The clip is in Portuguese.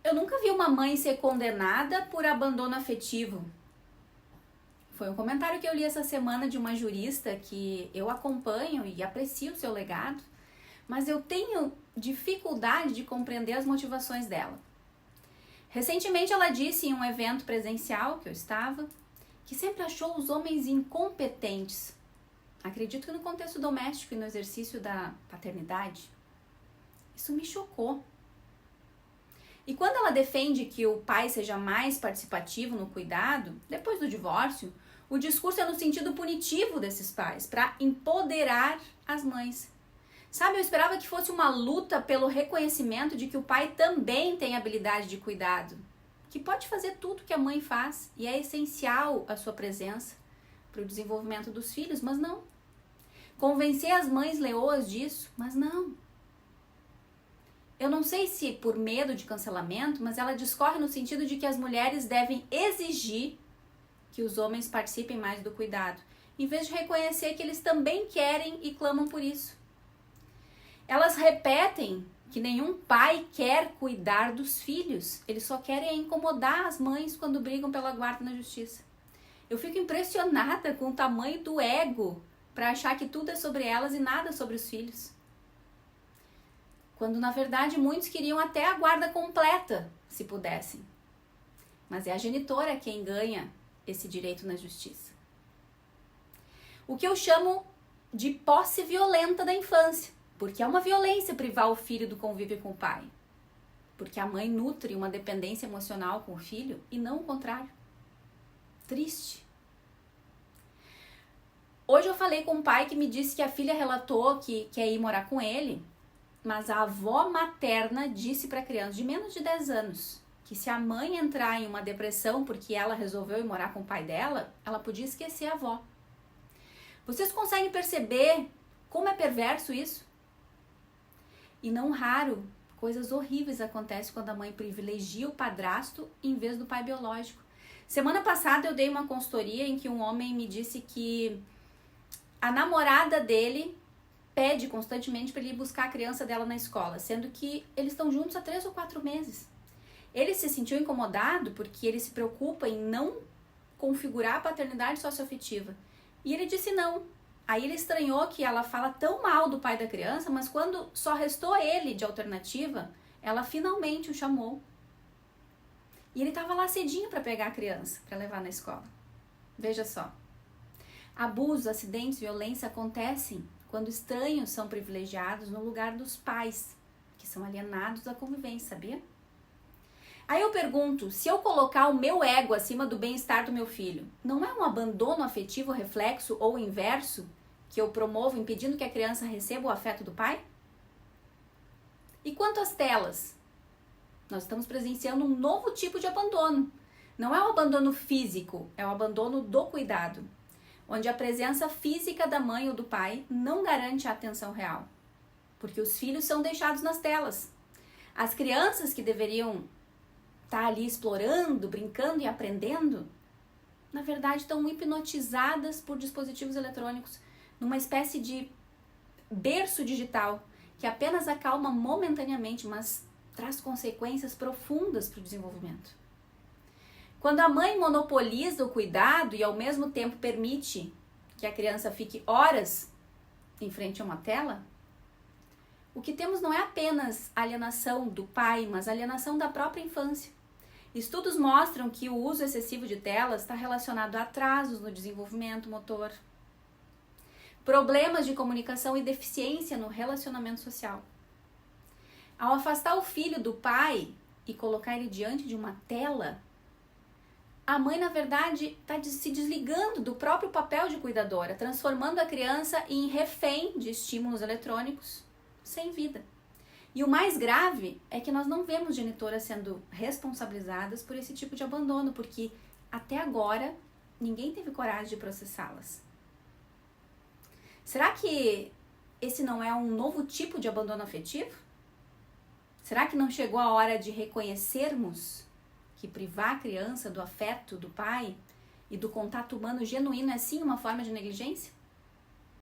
Eu nunca vi uma mãe ser condenada por abandono afetivo. Foi um comentário que eu li essa semana de uma jurista que eu acompanho e aprecio o seu legado, mas eu tenho dificuldade de compreender as motivações dela. Recentemente ela disse em um evento presencial que eu estava, que sempre achou os homens incompetentes. Acredito que no contexto doméstico e no exercício da paternidade. Isso me chocou. E quando ela defende que o pai seja mais participativo no cuidado, depois do divórcio, o discurso é no sentido punitivo desses pais, para empoderar as mães. Sabe, eu esperava que fosse uma luta pelo reconhecimento de que o pai também tem habilidade de cuidado, que pode fazer tudo que a mãe faz e é essencial a sua presença para o desenvolvimento dos filhos, mas não. Convencer as mães leoas disso, mas não. Eu não sei se por medo de cancelamento, mas ela discorre no sentido de que as mulheres devem exigir que os homens participem mais do cuidado, em vez de reconhecer que eles também querem e clamam por isso. Elas repetem que nenhum pai quer cuidar dos filhos, eles só querem incomodar as mães quando brigam pela guarda na justiça. Eu fico impressionada com o tamanho do ego para achar que tudo é sobre elas e nada sobre os filhos. Quando na verdade muitos queriam até a guarda completa, se pudessem. Mas é a genitora quem ganha esse direito na justiça. O que eu chamo de posse violenta da infância, porque é uma violência privar o filho do convívio com o pai. Porque a mãe nutre uma dependência emocional com o filho e não o contrário. Triste. Hoje eu falei com um pai que me disse que a filha relatou que quer ir morar com ele, mas a avó materna disse para a criança de menos de 10 anos que se a mãe entrar em uma depressão porque ela resolveu ir morar com o pai dela, ela podia esquecer a avó. Vocês conseguem perceber como é perverso isso? E não raro, coisas horríveis acontecem quando a mãe privilegia o padrasto em vez do pai biológico. Semana passada eu dei uma consultoria em que um homem me disse que a namorada dele pede constantemente para ele ir buscar a criança dela na escola, sendo que eles estão juntos há 3 ou 4 meses. Ele se sentiu incomodado porque ele se preocupa em não configurar a paternidade socioafetiva. E ele disse não. Aí ele estranhou que ela fala tão mal do pai da criança, mas quando só restou ele de alternativa, ela finalmente o chamou. E ele estava lá cedinho para pegar a criança, para levar na escola. Veja só. Abusos, acidentes, violência acontecem quando estranhos são privilegiados no lugar dos pais, que são alienados da convivência, sabia? Aí eu pergunto, se eu colocar o meu ego acima do bem-estar do meu filho, não é um abandono afetivo reflexo ou inverso que eu promovo impedindo que a criança receba o afeto do pai? E quanto às telas? Nós estamos presenciando um novo tipo de abandono. Não é o abandono físico, é o abandono do cuidado, onde a presença física da mãe ou do pai não garante a atenção real, porque os filhos são deixados nas telas. As crianças que deveriam estar ali explorando, brincando e aprendendo, na verdade estão hipnotizadas por dispositivos eletrônicos, numa espécie de berço digital, que apenas acalma momentaneamente, mas traz consequências profundas para o desenvolvimento. Quando a mãe monopoliza o cuidado e ao mesmo tempo permite que a criança fique horas em frente a uma tela, o que temos não é apenas alienação do pai, mas alienação da própria infância. Estudos mostram que o uso excessivo de telas está relacionado a atrasos no desenvolvimento motor, problemas de comunicação e deficiência no relacionamento social. Ao afastar o filho do pai e colocar ele diante de uma tela, a mãe, na verdade, está se desligando do próprio papel de cuidadora, transformando a criança em refém de estímulos eletrônicos sem vida. E o mais grave é que nós não vemos genitoras sendo responsabilizadas por esse tipo de abandono, porque até agora ninguém teve coragem de processá-las. Será que esse não é um novo tipo de abandono afetivo? Será que não chegou a hora de reconhecermos que privar a criança do afeto do pai e do contato humano genuíno é sim uma forma de negligência?